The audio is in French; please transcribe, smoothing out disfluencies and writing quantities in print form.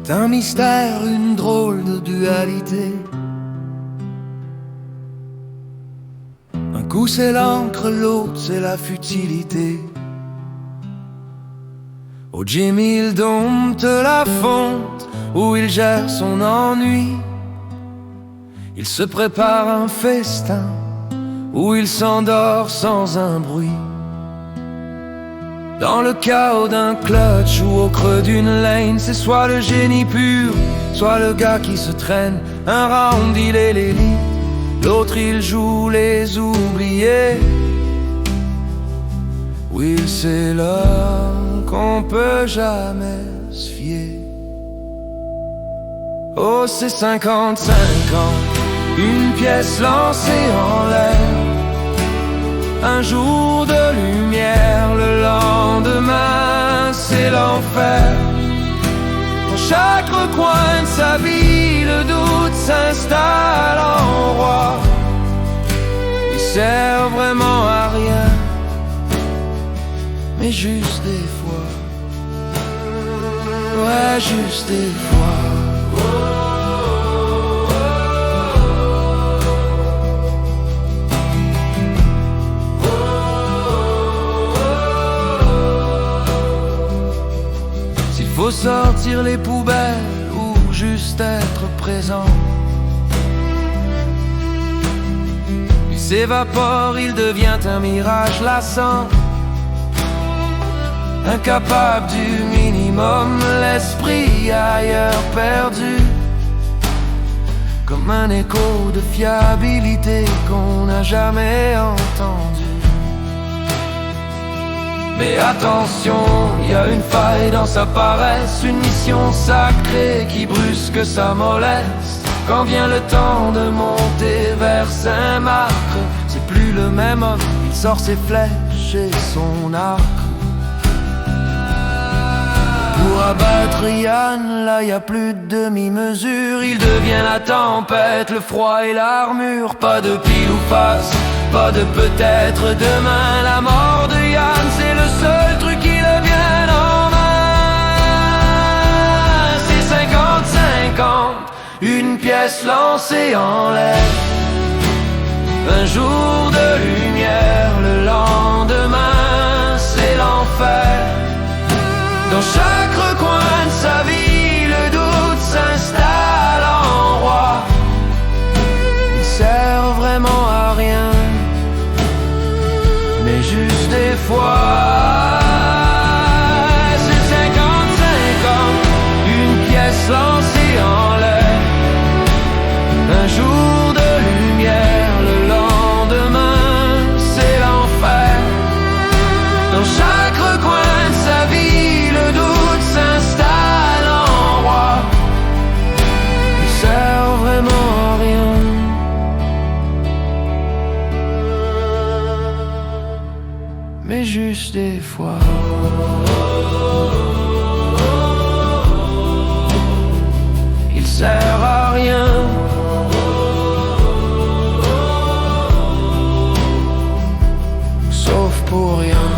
C'est un mystère, une drôle de dualité. Un coup c'est l'encre, l'autre c'est la futilité. Au Jimmy il dompte la fonte où il gère son ennui. Il se prépare un festin où il s'endort sans un bruit. Dans le chaos d'un clutch ou au creux d'une lane, c'est soit le génie pur, soit le gars qui se traîne. Un round il est l'élite, l'autre il joue les oubliés. Will c'est l'homme qu'on peut jamais se fier. Oh c'est 55 ans, une pièce lancée en l'air. Un jour de lumière, le lendemain c'est l'enfer. Dans chaque recoin de sa vie, le doute s'installe en roi. Il sert vraiment à rien, mais juste des fois. Ouais, juste des fois. Faut sortir les poubelles ou juste être présent. Il s'évapore, il devient un mirage lassant. Incapable du minimum, l'esprit ailleurs perdu. Comme un écho de fiabilité qu'on n'a jamais entendu. Mais attention, il y a une faille dans sa paresse, une mission sacrée qui brusque sa mollesse. Quand vient le temps de monter vers Saint-Marc, c'est plus le même homme, il sort ses flèches et son arc. Pour abattre Yann, là y a plus de demi-mesure. Il devient la tempête, le froid et l'armure. Pas de pile ou face, pas de peut-être demain. La mort de Yann, c'est le seul truc qui le vienne en main. C'est 50-50, une pièce lancée en l'air. Un jour de lumière, le lendemain c'est l'enfer. Dans chaque recoin de sa vie, le doute s'installe en roi. Il sert vraiment à rien, mais juste des fois. C'est 50-50, une pièce lancée en l'air. Un jour de lumière, le lendemain c'est l'enfer. Dans chaque recoin de sa vie, le doute s'installe en roi. Il sert vraiment à rien, mais juste des fois. Il sert à rien, sauf pour rien.